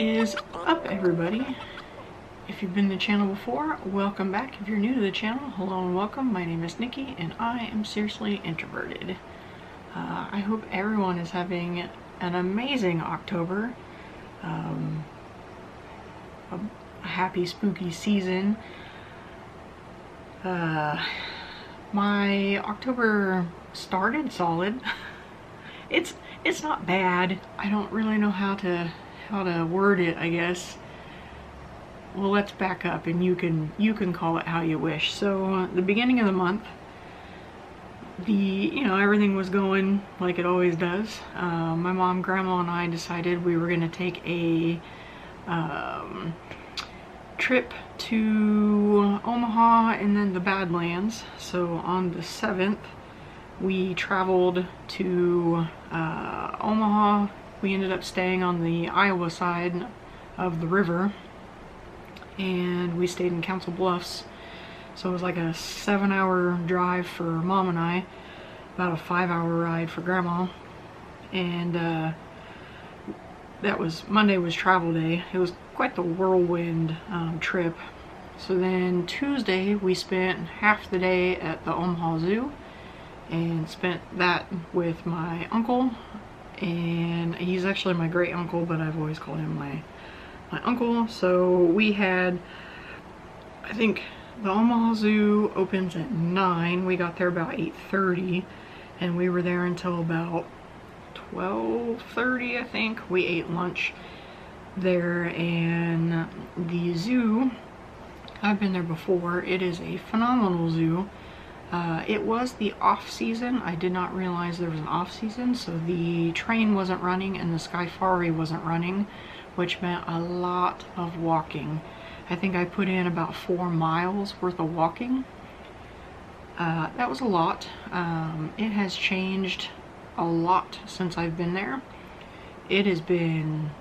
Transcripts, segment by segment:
is up, everybody? If you've been to the channel before, welcome back. If you're new to the channel, hello and welcome. My name is Nikki and I am Seriously Introverted. I hope everyone is having an amazing October. A happy spooky season. My October started solid. It's not bad. I don't really know how to word it, I guess. Well, let's back up and you can call it how you wish. So the beginning of the month, everything was going like it always does. My mom, grandma, and I decided we were gonna take a trip to Omaha and then the Badlands. So on the 7th, we traveled to Omaha. We ended up staying on the Iowa side of the river, and we stayed in Council Bluffs. So it was like a 7-hour drive for Mom and I, about a 5-hour ride for Grandma. And Monday was travel day. It was quite the whirlwind trip. So then Tuesday we spent half the day at the Omaha Zoo and spent that with my uncle. And he's actually my great uncle, but I've always called him my uncle. So we had, I think the Omaha Zoo opens at 9. We got there about 8:30 and we were there until about 12:30, I think. We ate lunch there, and the zoo, I've been there before. It is a phenomenal zoo. It was the off season. I did not realize there was an off season, so the train wasn't running and the Skyfari wasn't running, which meant a lot of walking. I think I put in about 4 miles worth of walking. That was a lot. It has changed a lot since I've been there. It has been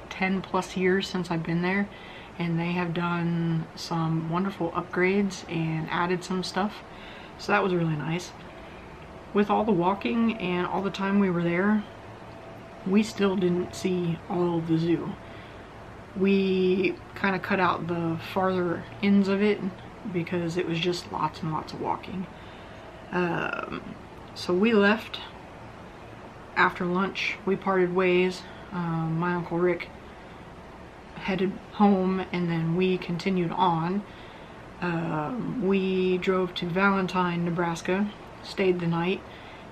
10 plus years since I've been there, and they have done some wonderful upgrades and added some stuff, so that was really nice. With all the walking and all the time we were there, we still didn't see all of the zoo. We kind of cut out the farther ends of it because it was just lots and lots of walking. So we left after lunch. We parted ways. My Uncle Rick headed home and then we continued on. We drove to Valentine, Nebraska, stayed the night,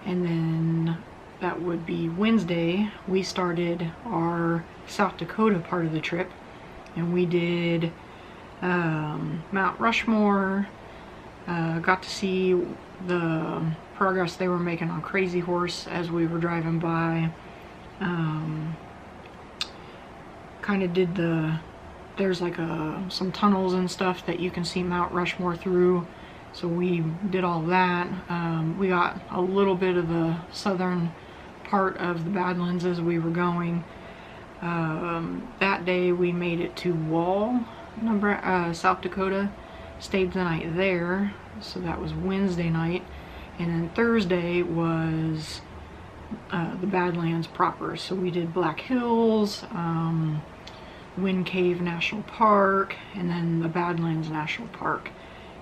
and then that would be Wednesday we started our South Dakota part of the trip, and we did Mount Rushmore. Got to see the progress they were making on Crazy Horse as we were driving by. Kind of did there's like some tunnels and stuff that you can see Mount Rushmore through, so we did all that. We got a little bit of the southern part of the Badlands as we were going. That day we made it to Wall, South Dakota, stayed the night there, so that was Wednesday night, and then Thursday was the Badlands proper. So we did Black Hills, Wind Cave National Park, and then the Badlands National Park.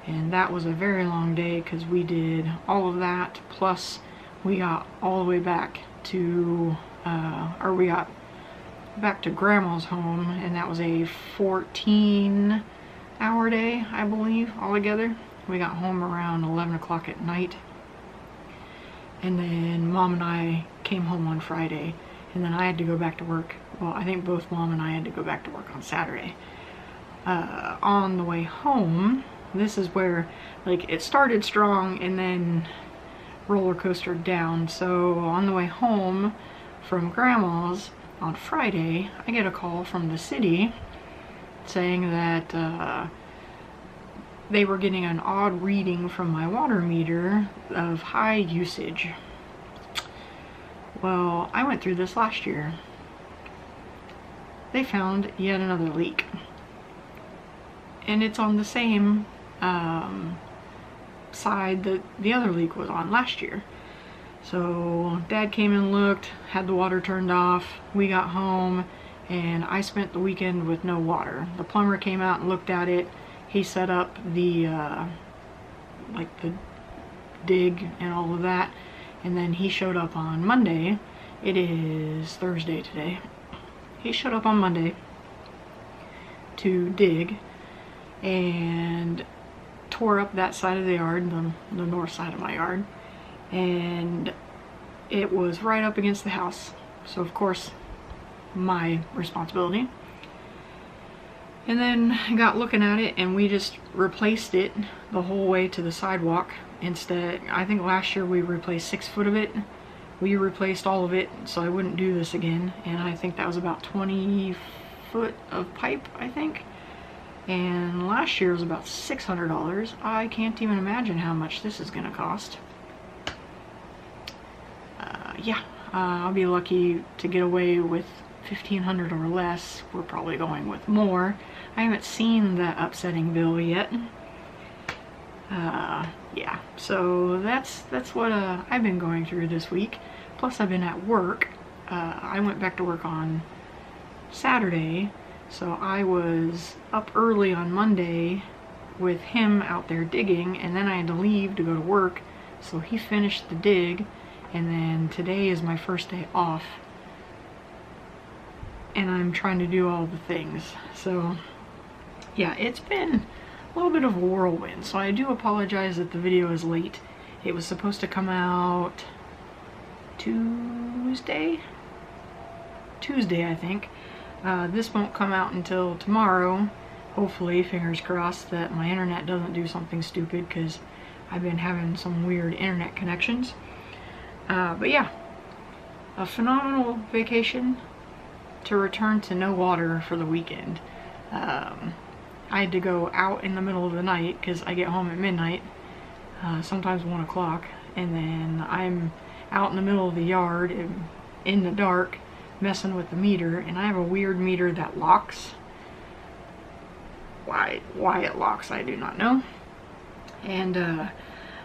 And that was a very long day because we did all of that, plus we got all the way back to we got back to Grandma's home, and that was a 14-hour day, I believe, altogether. We got home around 11 o'clock at night, and then Mom and I came home on Friday, and then I had to go back to work. Well, I think both Mom and I had to go back to work on Saturday. On the way home, this is where, like, it started strong and then roller coastered down. So on the way home from Grandma's on Friday, I get a call from the city saying that they were getting an odd reading from my water meter of high usage. Well, I went through this last year. They found yet another leak, and it's on the same side that the other leak was on last year. So Dad came and looked, had the water turned off. We got home and I spent the weekend with no water. The plumber came out and looked at it. He set up the like the dig and all of that, and then he showed up on Monday. It is Thursday today. He showed up on Monday to dig and tore up that side of the yard, the north side of my yard, and it was right up against the house, so of course my responsibility. And then I got looking at it, and we just replaced it the whole way to the sidewalk. Instead, I think last year we replaced 6 foot of it. We replaced all of it so I wouldn't do this again, and I think that was about 20 foot of pipe, I think. And last year was about $600. I can't even imagine how much this is gonna cost. Yeah, I'll be lucky to get away with $1,500 or less. We're probably going with more. I haven't seen that upsetting bill yet. Yeah, so that's what I've been going through this week. Plus I've been at work. I went back to work on Saturday, so I was up early on Monday with him out there digging, and then I had to leave to go to work, so he finished the dig, and then today is my first day off, and I'm trying to do all the things. So yeah, it's been a little bit of a whirlwind, so I do apologize that the video is late. It was supposed to come out Tuesday, I think. This won't come out until tomorrow, hopefully, fingers crossed that my internet doesn't do something stupid, because I've been having some weird internet connections. But yeah, a phenomenal vacation to return to no water for the weekend. I had to go out in the middle of the night because I get home at midnight, sometimes 1 o'clock, and then I'm out in the middle of the yard in the dark messing with the meter, and I have a weird meter that locks. Why it locks, I do not know. And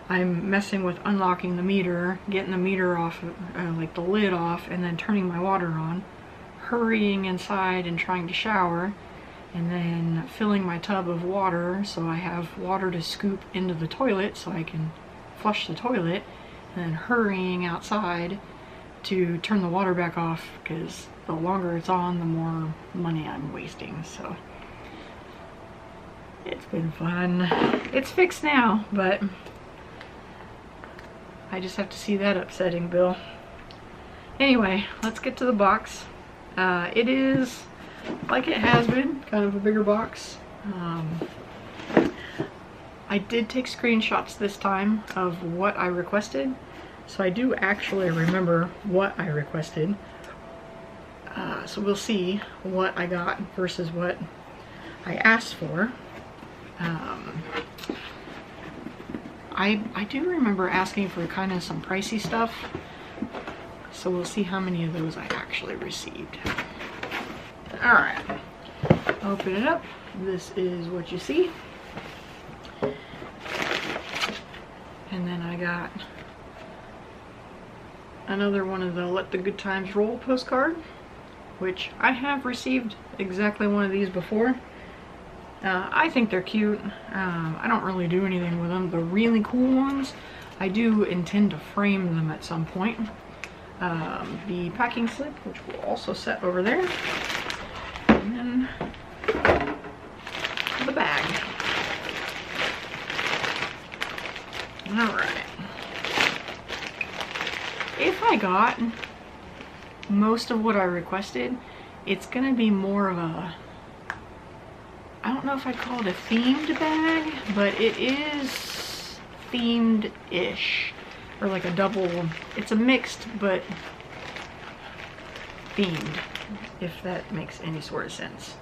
I'm messing with unlocking the meter, getting the meter off, like the lid off, and then turning my water on, hurrying inside and trying to shower, and then filling my tub of water so I have water to scoop into the toilet so I can flush the toilet, and then hurrying outside to turn the water back off, because the longer it's on, the more money I'm wasting. So it's been fun. It's fixed now, but I just have to see that upsetting bill. Anyway, let's get to the box. It is, like it has been, kind of a bigger box. I did take screenshots this time of what I requested, so I do actually remember what I requested. So we'll see what I got versus what I asked for. I do remember asking for kind of some pricey stuff, so we'll see how many of those I actually received. Alright, open it up. This is what you see. And then I got another one of the Let the Good Times Roll postcard, which I have received exactly one of these before. I think they're cute. I don't really do anything with them. The really cool ones, I do intend to frame them at some point. The packing slip, which we'll also set over there. And then the bag. Alright. If I got most of what I requested, it's gonna be more of a, I don't know if I'd call it a themed bag, but it is themed-ish. Or like a double, it's a mixed but themed, if that makes any sort of sense.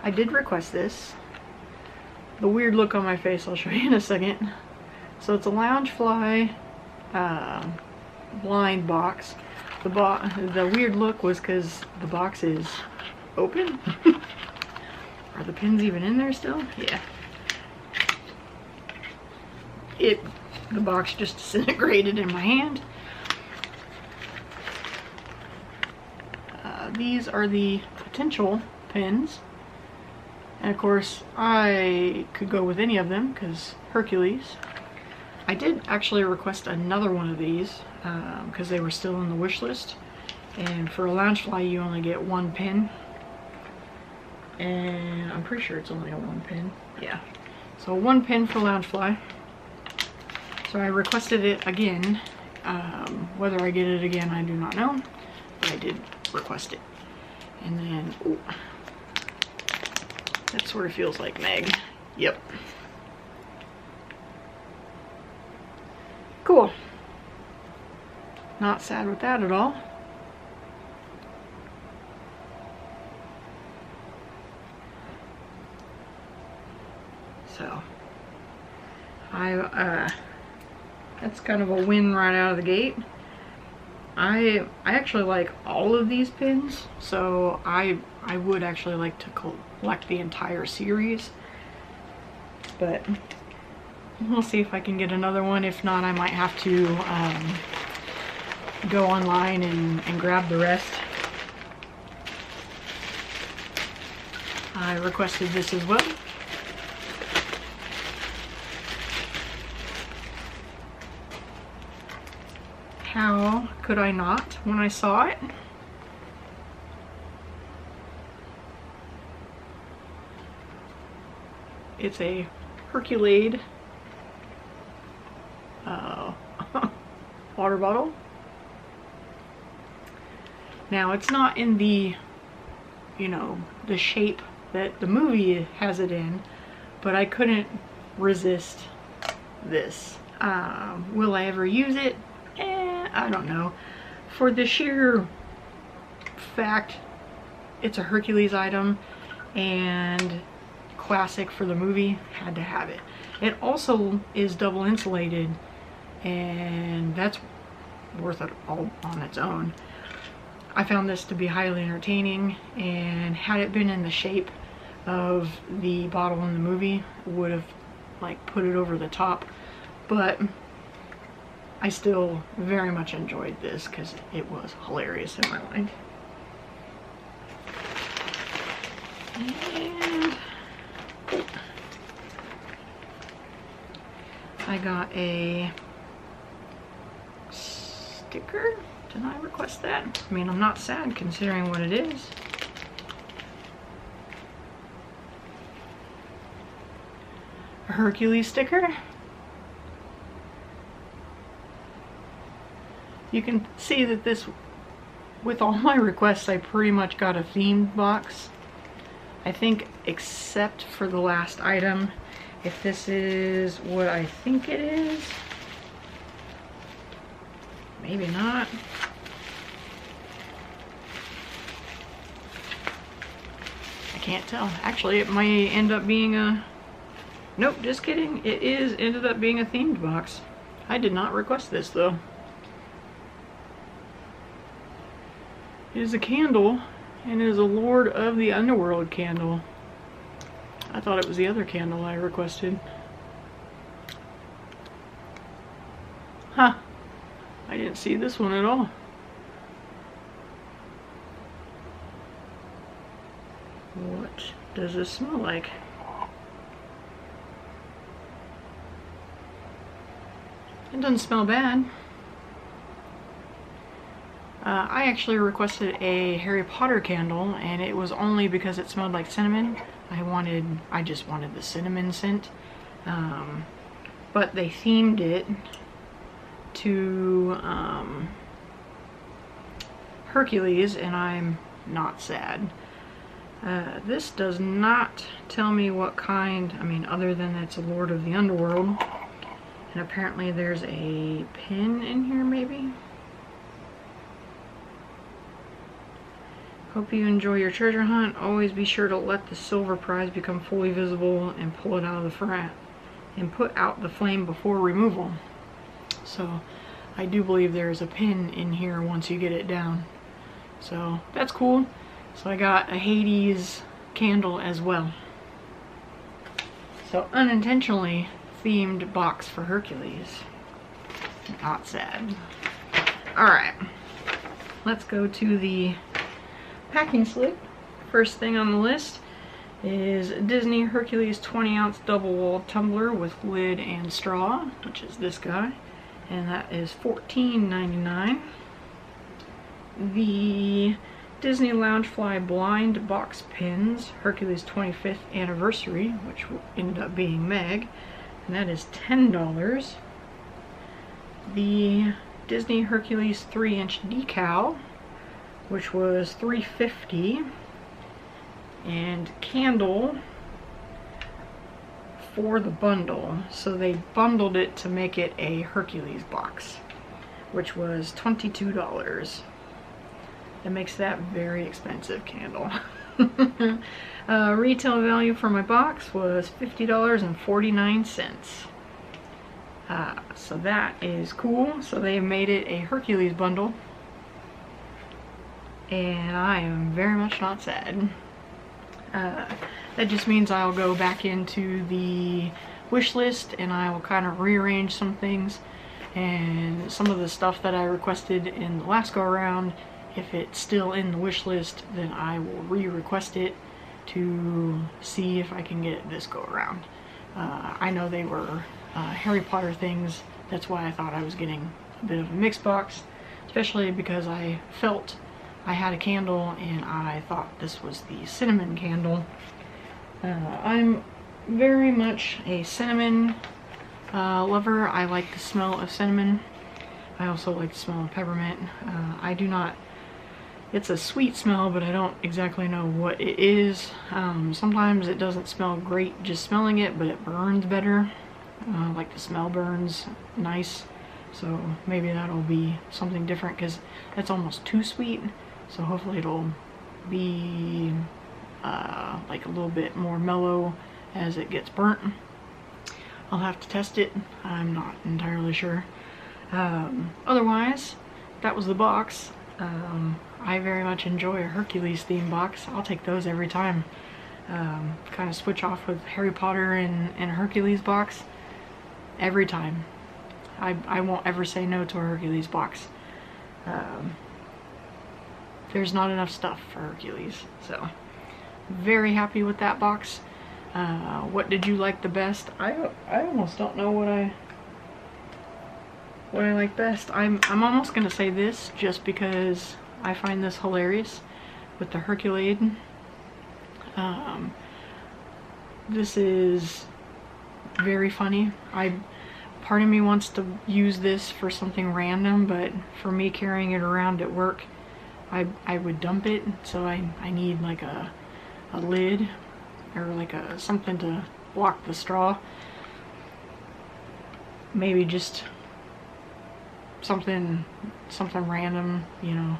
I did request this. The weird look on my face I'll show you in a second. So it's a Loungefly blind box. The weird look was because the box is open. Are the pins even in there still? Yeah. The box just disintegrated in my hand. these are the potential pins. And of course, I could go with any of them because Hercules. I did actually request another one of these because they were still in the wish list. And for a Loungefly, you only get one pin. And I'm pretty sure it's only a one pin. Yeah. So one pin for Loungefly. So I requested it again. Whether I get it again, I do not know. But I did request it. And then, ooh, that sort of feels like Meg. Yep. Cool. Not sad with that at all. So, that's kind of a win right out of the gate. I actually like all of these pins, so I would actually like to collect the entire series, but we'll see if I can get another one. If not, I might have to go online and grab the rest. I requested this as well. How could I not when I saw it? It's a Hercules water bottle. Now it's not in the, you know, the shape that the movie has it in, but I couldn't resist this. Will I ever use it? I don't know. For the sheer fact it's a Hercules item and classic for the movie, had to have it. It also is double insulated, and that's worth it all on its own. I found this to be highly entertaining, and had it been in the shape of the bottle in the movie, would have like put it over the top, but I still very much enjoyed this because it was hilarious in my mind. And I got a sticker. Did I request that? I mean, I'm not sad considering what it is. A Hercules sticker. You can see that this, with all my requests, I pretty much got a themed box. I think except for the last item. If this is what I think it is. Maybe not. I can't tell. Actually, it might end up being a... Nope, just kidding. It ended up being a themed box. I did not request this though. It is a candle, and it is a Lord of the Underworld candle. I thought it was the other candle I requested. Huh. I didn't see this one at all. What does this smell like? It doesn't smell bad. I actually requested a Harry Potter candle, and it was only because it smelled like cinnamon. I just wanted the cinnamon scent. But they themed it to Hercules, and I'm not sad. This does not tell me what kind, I mean, other than it's a Lord of the Underworld. And apparently there's a pin in here, maybe? Hope you enjoy your treasure hunt. Always be sure to let the silver prize become fully visible and pull it out of the frat and put out the flame before removal. So I do believe there is a pin in here once you get it down. So that's cool. So I got a Hades candle as well. So unintentionally themed box for Hercules. Not sad. Alright. Let's go to the packing slip. First thing on the list is Disney Hercules 20-ounce double-walled tumbler with lid and straw, which is this guy, and that is $14.99. The Disney Loungefly blind box pins, Hercules 25th anniversary, which ended up being Meg, and that is $10. The Disney Hercules 3-inch decal, which was $3.50, and candle for the bundle. So they bundled it to make it a Hercules box, which was $22. That makes that very expensive candle. Retail value for my box was $50.49. So that is cool. So they made it a Hercules bundle, and I am very much not sad. That just means I'll go back into the wish list and I will kind of rearrange some things, and some of the stuff that I requested in the last go around, if it's still in the wish list, then I will re-request it to see if I can get it this go around. I know they were Harry Potter things, that's why I thought I was getting a bit of a mixed box, especially because I felt I had a candle and I thought this was the cinnamon candle. I'm very much a cinnamon lover. I like the smell of cinnamon. I also like the smell of peppermint. I do not, it's a sweet smell, but I don't exactly know what it is. Sometimes it doesn't smell great just smelling it, but it burns better. Like the smell burns nice. So maybe that'll be something different, because that's almost too sweet. So hopefully it'll be like a little bit more mellow as it gets burnt. I'll have to test it. I'm not entirely sure. Otherwise, that was the box. I very much enjoy a Hercules theme box. I'll take those every time. Kind of switch off with Harry Potter and a Hercules box every time. I won't ever say no to a Hercules box. There's not enough stuff for Hercules, so very happy with that box. What did you like the best? I almost don't know what I like best. I'm almost gonna say this just because I find this hilarious with the Herculade. This is very funny. Part of me wants to use this for something random, but for me carrying it around at work, I would dump it, so I need like a lid or like something to block the straw. Maybe just something random, you know.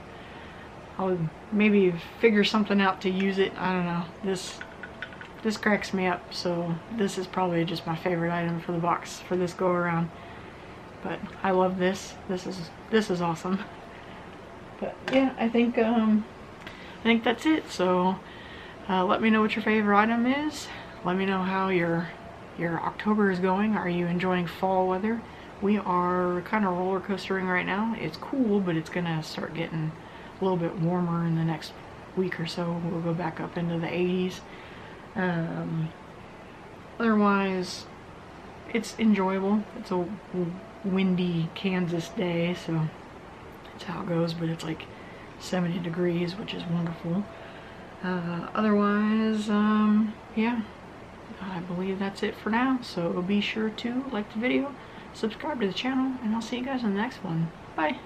I'll maybe figure something out to use it. I don't know. This cracks me up, so this is probably just my favorite item for the box for this go around. But I love this. This is awesome. But yeah, I think that's it. So let me know what your favorite item is. Let me know how your October is going. Are you enjoying fall weather? We are kind of roller coastering right now. It's cool, but it's gonna start getting a little bit warmer in the next week or so. We'll go back up into the 80s. Otherwise, it's enjoyable. It's a windy Kansas day, so that's how it goes, but it's like 70 degrees, which is wonderful. Otherwise, yeah, I believe that's it for now. So be sure to like the video, subscribe to the channel, and I'll see you guys in the next one. Bye!